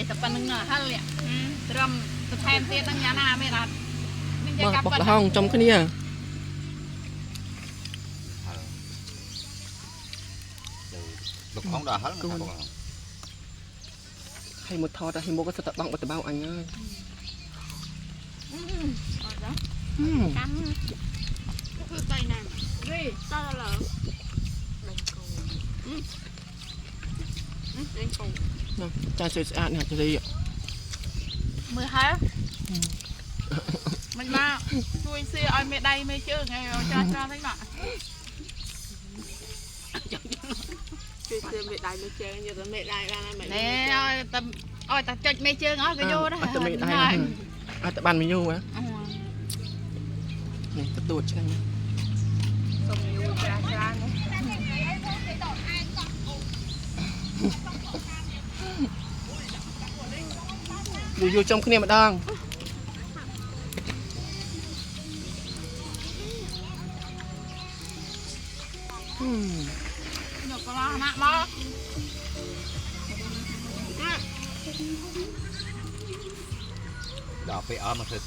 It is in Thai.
แต่ปนึงฮัลเลยรำสะแทนเตี้ยตั้งยานาไม่รัด บอกละห้องจมขึ้นเนี่ยลูกของดาฮัลให้หมดทอดให้หมดก็สตบังบัตรเบาอันง่ายคือใจนั่นรีตาเหรอเล่นกูจานสะอาดเนี่ยจะดีอ่ะมือฮะมันมาช่วยซื้อไอ้เมดัยไม่เชื่อไงเราจะทั้งหมดช่วยซื้อเมดัยไม่เชื่ออยู่แต่เมดัยบ้างนะเนี่ยเอาแต่จัดไม่เชื่อง้อก็โย่ได้แต่ไม่ได้แต่บ้านไม่ยู่วะนี่กระตูดใช่ไหมส่งอยู่กระชากอยู่จมขึ้นเนี่ยมาดังหนูก็มาหน้ามาดาไปเอามาเสร็จ